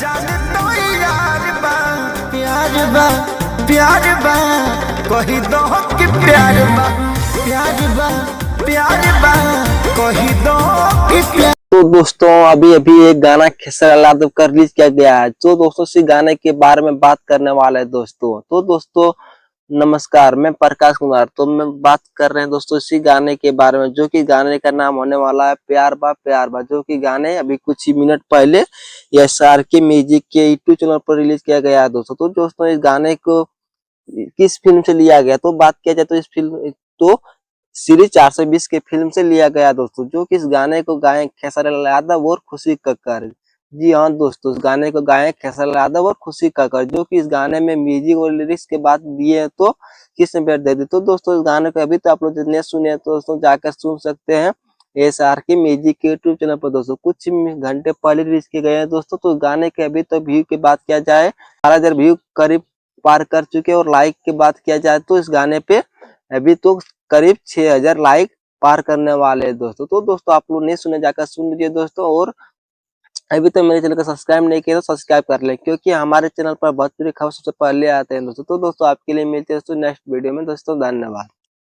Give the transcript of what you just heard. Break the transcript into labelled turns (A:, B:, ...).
A: जान तो यार बा प्यार बा प्यार बा कही दो कि प्यार बा प्यार बा प्यार बा कही दो कि प्यार।
B: तो दोस्तों अभी अभी एक गाना खेसारी लाल का रिलीज किया गया है, जो दोस्तों इसी गाने के बारे में बात करने वाला है दोस्तों। तो दोस्तों नमस्कार, मैं प्रकाश कुमार। तो मैं बात कर रहे हैं दोस्तों इसी गाने के बारे में, जो कि गाने का नाम होने वाला है प्यार बा, जो कि गाने अभी कुछ ही मिनट पहले SR के म्यूजिक के यूट्यूब चैनल पर रिलीज किया गया है दोस्तों। तो दोस्तों इस गाने को किस फिल्म से लिया गया, तो बात किया जाए तो इस फिल्म तो सीरीज 420 के फिल्म से लिया गया दोस्तों, जो कि इस गाने को गाए खेसारी लाल यादव और खुशी कक्कर। जी हाँ दोस्तों, इस गाने को गाए खेसारी लाल यादव और खुशी कक्कर, जो कि इस गाने में म्यूजिक और लिरिक्स के बात दिए हैं तो किसने बेट दे दी। तो दोस्तों इस गाने को अभी तो आप लोग जितने सुने हैं तो दोस्तों जाकर सुन सकते हैं SR के म्यूजिक के यूट्यूब चैनल पर दोस्तों। कुछ घंटे पहले रिलीज किए गए हैं दोस्तों। तो गाने के अभी तो व्यू की बात किया जाए 12,000 व्यू करीब पार कर चुके हैं, और लाइक की बात किया जाए तो इस गाने पे अभी तो करीब 6,000 लाइक पार करने वाले हैं दोस्तों। तो दोस्तों आप लोग नहीं सुने जाकर सुन लीजिए दोस्तों, और अभी तो मेरे चैनल को सब्सक्राइब नहीं किया तो सब्सक्राइब कर ले, क्योंकि हमारे चैनल पर भोजपुरी खबर सबसे पहले आते हैं दोस्तों। तो दोस्तों आपके लिए मिलते हैं दोस्तों नेक्स्ट वीडियो में दोस्तों। धन्यवाद।